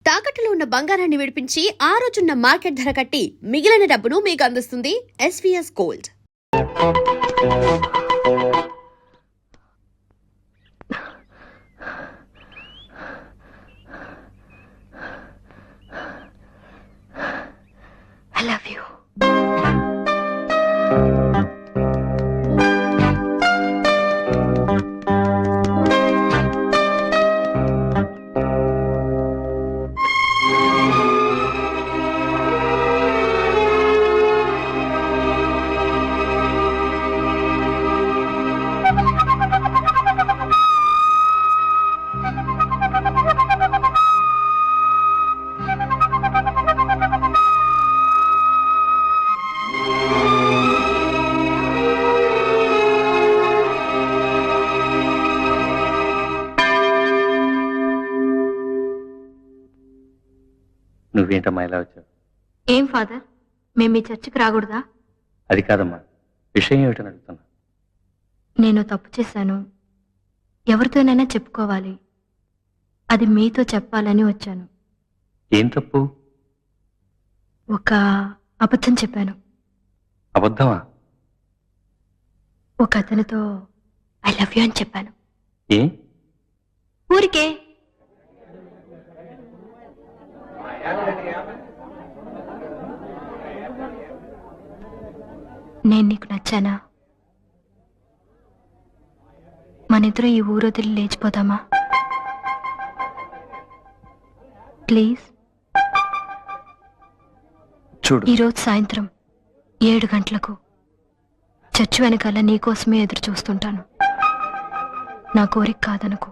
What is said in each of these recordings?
తాకట్టులో ఉన్న బంగారాన్ని విడిపించి ఆ రోజున్న మార్కెట్ ధర కట్టి మిగిలిన డబ్బును మీకు అందిస్తుంది SVS gold. I love you. నువ్వేంటమ్మా ఇలా వచ్చావు? ఏం ఫాదర్, మేము మీ చర్చికి రాకూడదా? అది కాదమ్మా, విషయం ఏమిటని అడుగుతున్నా. నేను తప్పు చేశాను, ఎవరితోనైనా చెప్పుకోవాలి, అది మీతో చెప్పాలని వచ్చాను. ఏం తప్పు? ఒక అబద్ధం చెప్పాను. అబద్ధమా? ఒక అతనితో ఐ లవ్ యూ అని చెప్పాను. ఏ? ఊరికే. నేను నీకు నచ్చానా? మనిద్దరం ఈ ఊరు వదిలి లేచిపోదామా? ప్లీజ్. చూడు, ఈరోజు సాయంత్రం 7 గంటలకు చర్చి వెనకాల నీకోసమే ఎదురు చూస్తుంటాను. నా కోరిక కాదనుకో.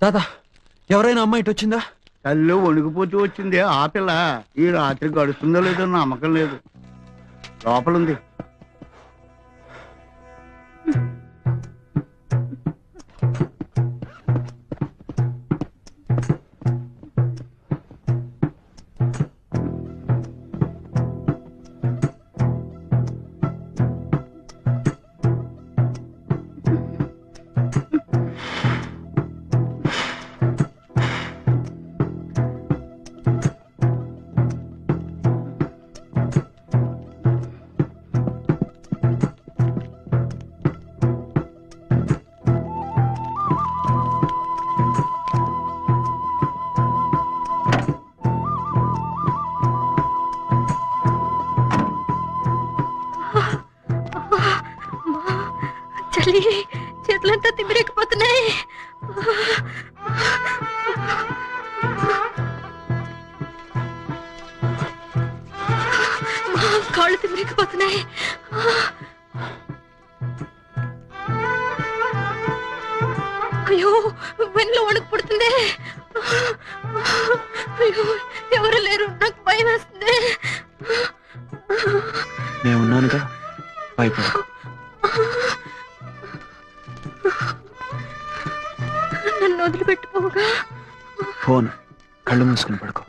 దాదా, ఎవరైనా అమ్మాయి ఇటు వచ్చిందా? తల్లి వణికిపోతూ వచ్చింది. ఆ పిల్ల ఈ రాత్రి గడుస్తుందో లేదో నమ్మకం లేదు. లోపలుంది. చలి, చేతులంతా తిమ్మిరెక్కిపోతున్నాయి. కాళ్ళు తిమ్మిరెక్కిపోతున్నాయి. అయ్యో, వెన్నులో వణుకు పుడుతుంది. అయ్యో, ఎవరు లేరు, నాకు భయం వేస్తుంది. నేనున్నానుగా, భయపడ. వదిలిపెట్టుకోగా. ఫోన్ కళ్ళు మూసుకుని పడుకో.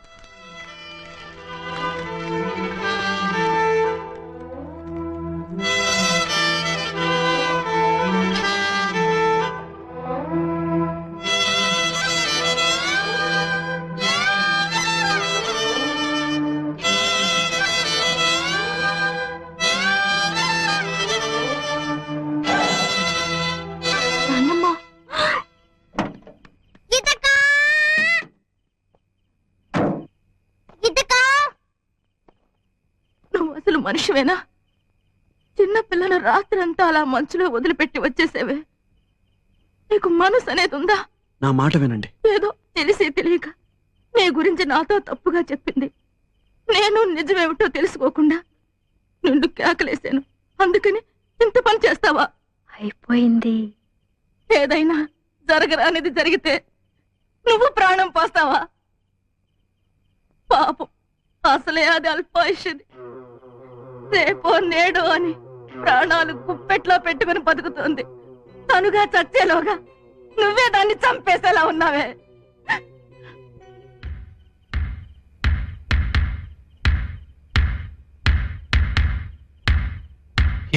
నాన్నమ్మ, నువ్వు అసలు మనిషివేనా? చిన్న పిల్లను రాత్రంతా అలా మంచులో వదిలిపెట్టి వచ్చేసేవే. నీకు మనసు అనేది ఉందా? నా మాట వినండి. ఏదో తెలిసి తెలియక నీ గురించి నాతో తప్పుగా చెప్పింది. నేను నిజమేమిటో తెలుసుకోకుండా నిన్ను కేకలేశాను. అందుకని ఇంత పని చేస్తావా? అయిపోయింది. ఏదైనా జరగరానిది జరిగితే నువ్వు ప్రాణం పోస్తావా? పాపం, అసలే అది అల్పాయుష్ది. రేపో నేడో అని ప్రాణాలు గుప్పెట్లో పెట్టుకుని బతుకుతుంది. తనుగా చచ్చేలోగా నువ్వే దాన్ని చంపేసేలా ఉన్నావే.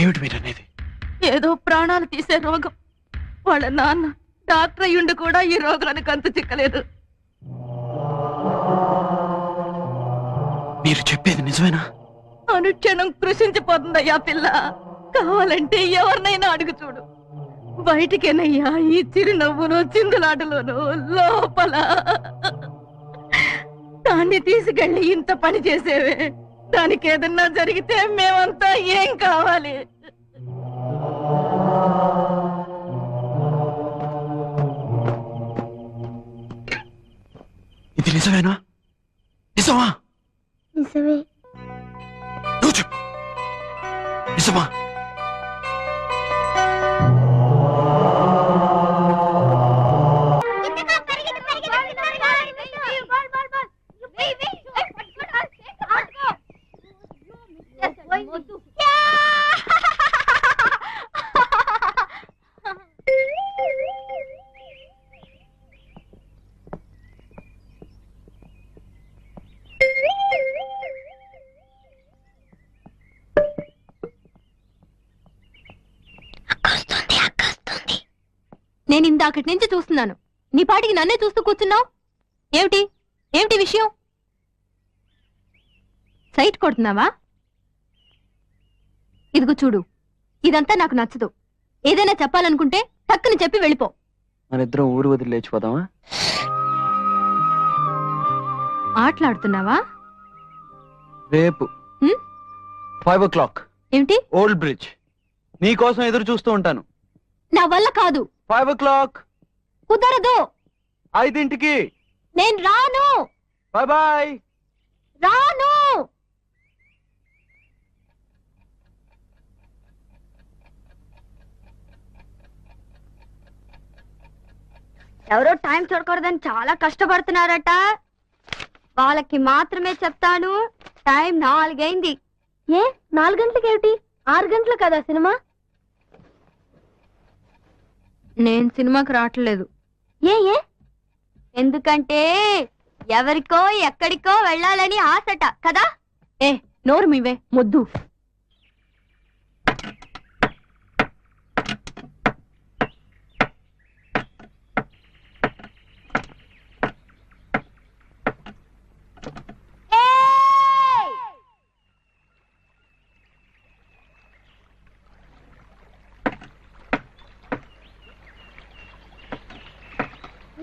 ఏమిటి మీరు అనేది? ఏదో ప్రాణాలు తీసే రోగం. వాళ్ళ నాన్న డాక్టర్ అయ్యుండి కూడా ఈ రోగానికి అంతు చిక్కలేదు. మీరు చెప్పేది నిజమేనా? అనుక్షణం కృషించిపోతుందయ్యా పిల్ల. కావాలంటే ఎవరినైనా అడుగు చూడు. బయటికేనయ్యా ఈ చిరునవ్వును చిందులాటలోను లోపల. దాన్ని తీసుకెళ్ళి ఇంత పని చేసేవే. దానికి ఏదన్నా జరిగితే మేమంతా ఏం కావాలి? ఇది నిజమేనా? నిజమా? నిజమే. నువ్వు చెప్పు. నిజమా? నేను ఇందాకటి నుంచి చూస్తున్నాను. నీ పాటికి నన్నే చూస్తూ కూర్చున్నావు. ఏమిటి ఏమిటి విషయం? సైట్ కొడుతున్నావా? ఇదిగో చూడు, ఇదంతా నాకు నచ్చదు. ఏదైనా చెప్పాలనుకుంటే టక్కుని చెప్పి వెళ్ళిపో. మనిద్దరం ఊరు వదిలి లేచిపోదామా? ఆటలాడుతున్నావా? రేపు 5 o'clock ఏమిటి? Old bridge. నీ కోసం ఎదురు చూస్తూ ఉంటాను. నా వల్ల కాదు. 5 o'clock. కుదరదు. 5ంటికి. నేను రాను. Bye bye. రాను. ఎవరో టైం చూడకూడదని చాలా కష్టపడుతున్నారట. వాళ్ళకి మాత్రమే చెప్తాను. టైం 4 అయింది. ఏ 4 గంటలకి ఏమిటి? 6 గంటలు కదా సినిమా. నేను సినిమాకి రావట్లేదు. ఏ ఏ ఎందుకంటే ఎవరికో ఎక్కడికో వెళ్ళాలని ఆశట కదా. ఏ నోరు మీవే మొద్దు.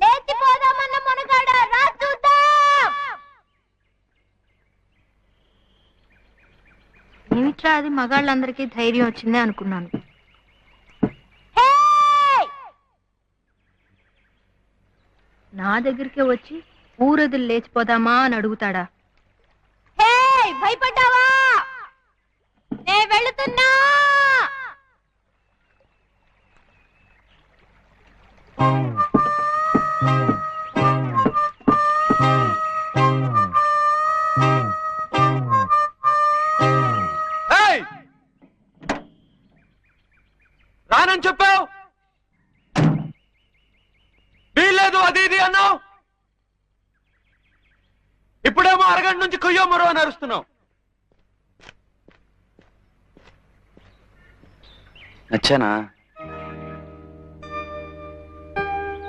లేచిపోదామన్న మునగాడ రా చూద్దాం. ఏమిట్రా అది మగాళ్ళందరికీ ధైర్యం వచ్చిందే అనుకున్నాను. నా దగ్గరికే వచ్చి ఊరొదిలి లేచిపోదామా అని అడుగుతాడా? భయపడ్డావా? నే వెళుతున్నా. రానని చెప్పావు. వీల్లేదు. ముందు అది ఇది అన్నావు, ఇప్పుడేమో అరగంట నుంచి కొయ్యో మరో అని అరుస్తున్నావు. నచ్చానా?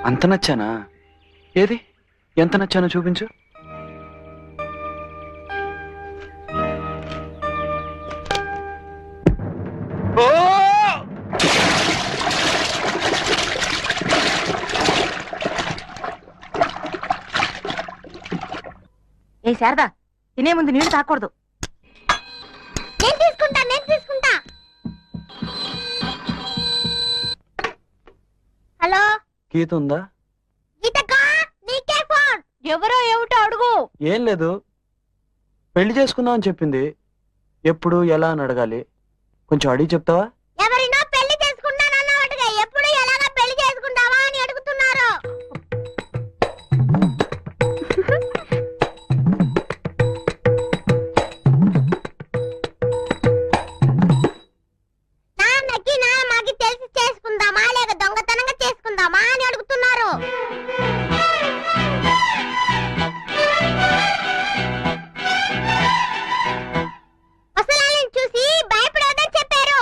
అంత నచ్చానా? ఏది ఎంత నచ్చానో చూపించు. ఓ ఏ శారదా, తినే ముందు నీళ్లు తాకూడదు. నేను తీసుకుంటా. హలో గీత ఉందా? గీతకా, నీకే ఫోన్. ఎవరో ఏమిటో అడుగు. ఏం లేదు, పెళ్లి చేసుకుందాం అని చెప్పింది. ఎప్పుడు ఎలా అని అడగాలి, కొంచెం అడిగి చెప్తావా? ఎవరినో పెళ్లి చేసుకుంటానన్నట్టుగా ఎప్పుడు ఎలాగా పెళ్లి చేసుకుంటావా అని అడుగుతున్నారు. నాన్నకి నాన్నకి తెలిసి చేసుకుందామా లేక దొంగతనంగా చేసుకుందామా అని అడుగుతున్నారు. అసలు చూసి భయపడవద్దని చెప్పారు.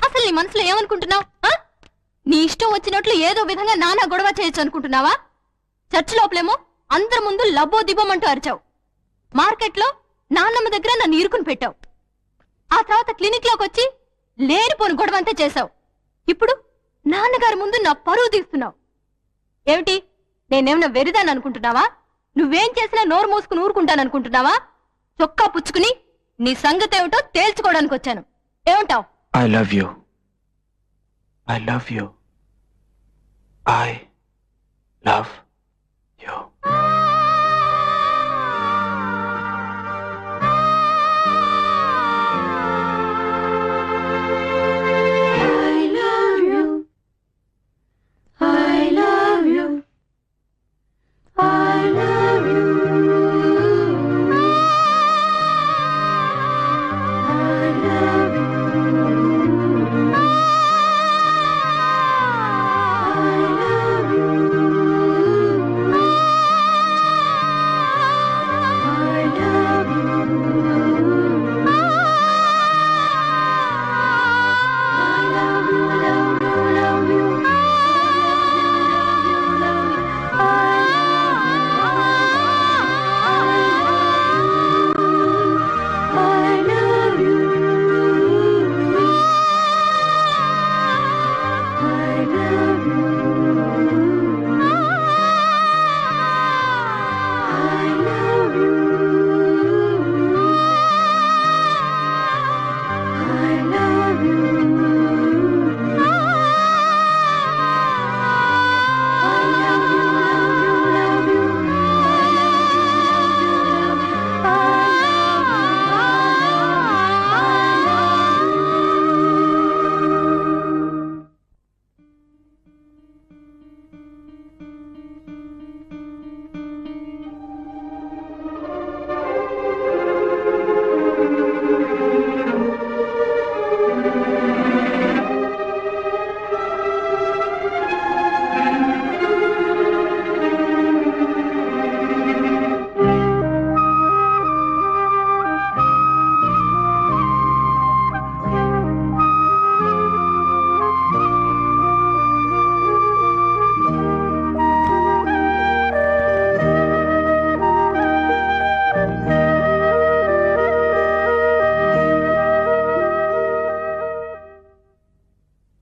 అసలు నీ మనసులో ఏమనుకుంటున్నావు? నీ ఇష్టం వచ్చినట్లు ఏదో విధంగా నానా గొడవ చేయొచ్చు అనుకుంటున్నావా? చర్చ్ లోపలేమో అందరి ముందు లబ్బో దిబ్బమంటూ అరిచావు. మార్కెట్లో నాన్నమ్మ దగ్గర నన్ను ఇరుకుని పెట్టావు. ఆ తర్వాత క్లినిక్ లోకి వచ్చి లేనిపోని గొడవ అంతా చేశావు. ఇప్పుడు నాన్నగారి ముందు నా పరువు తీస్తున్నావు. ఏమిటి, నేనేమన్నా వెరిదాన్ని అనుకుంటున్నావా? నువ్వేం చేసినా నోరు మూసుకుని ఊరుకుంటాననుకుంటున్నావా? చొక్కా పుచ్చుకుని నీ సంగతి ఏమిటో తేల్చుకోవడానికి వచ్చాను. ఏమంటావు? I love you. I love you. I love you.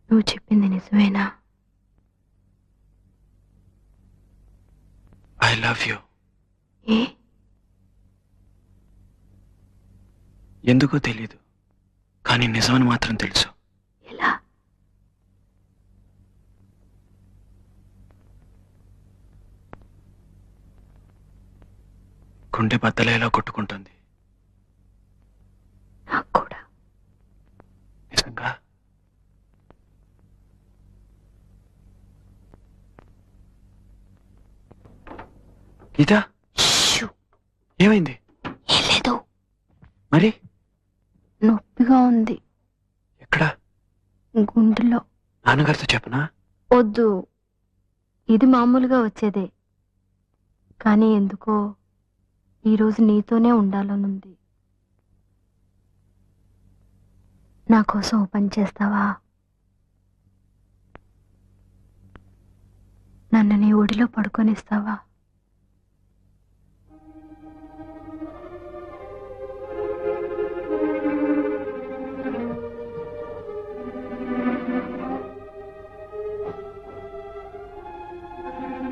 నువ్వు చెప్పింది నిజమేనా? I love you. ఏ? ఎందుకో తెలీదు, కానీ నిజమని మాత్రం తెలుసు. ఎలా? గుండె బద్దలేలా కొట్టుకుంటుంది. నాకు కూడా. నిజంగా గీత, ఏమైంది? ఏం లేదు, మరి నొప్పిగా ఉంది ఎక్కడ? గుండెలో. నాన్నగారితో చెప్పనా? వద్దు, ఇది మామూలుగా వచ్చేదే, కానీ ఎందుకో ఈరోజు నీతోనే ఉండాలనుంది. నా కోసం ఓ పని చేస్తావా? నన్ను నీ ఒడిలో పడుకొనిస్తావా?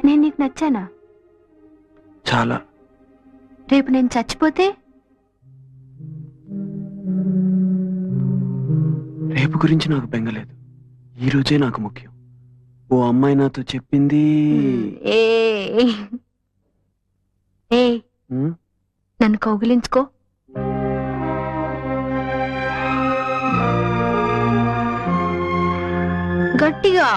నేను నీకు నచ్చానా? చాలా. రేపు నేను చచ్చిపోతే? రేపు గురించి నాకు బెంగలేదు, ఈ రోజే నాకు ముఖ్యం. ఓ అమ్మాయి నాతో చెప్పింది. ఏ ఏ ఉమ్, నన్ను కౌగిలించుకో. గట్టిగా.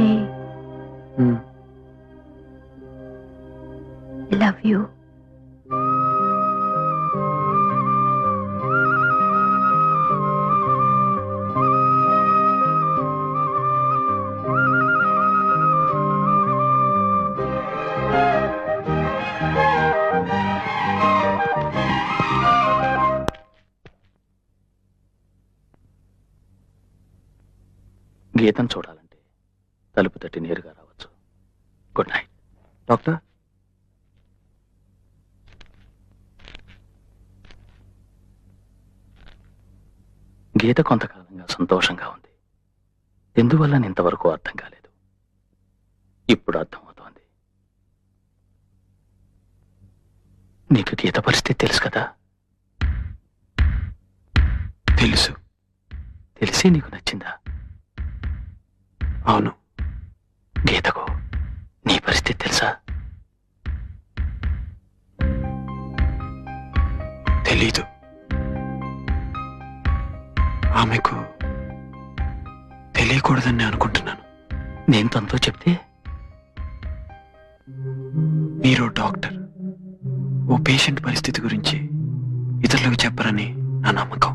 ఏ ఉమ్. Love you. గీతను చూడాలంటే తలుపు తట్టి నేరుగా రావచ్చు. Good night. డాక్టర్, గీత కొంతకాలంగా సంతోషంగా ఉంది. ఎందువల్ల ఇంతవరకు అర్థం కాలేదు. ఇప్పుడు అర్థమవుతోంది. నీకు గీత పరిస్థితి తెలుసు కదా? తెలుసు. తెలిసి నీకు నచ్చిందా? అవును. గీతకు నీ పరిస్థితి తెలుసా? తెలీదు. ఆమెకు తెలియకూడదని అనుకుంటున్నాను. నేను తనతో చెప్తే? మీరు డాక్టర్, ఓ పేషెంట్ పరిస్థితి గురించి ఇతరులకు చెప్పరని నా నమ్మకం.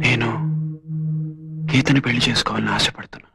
నేను గీతని పెళ్లి చేసుకోవాలని ఆశపడుతున్నాను.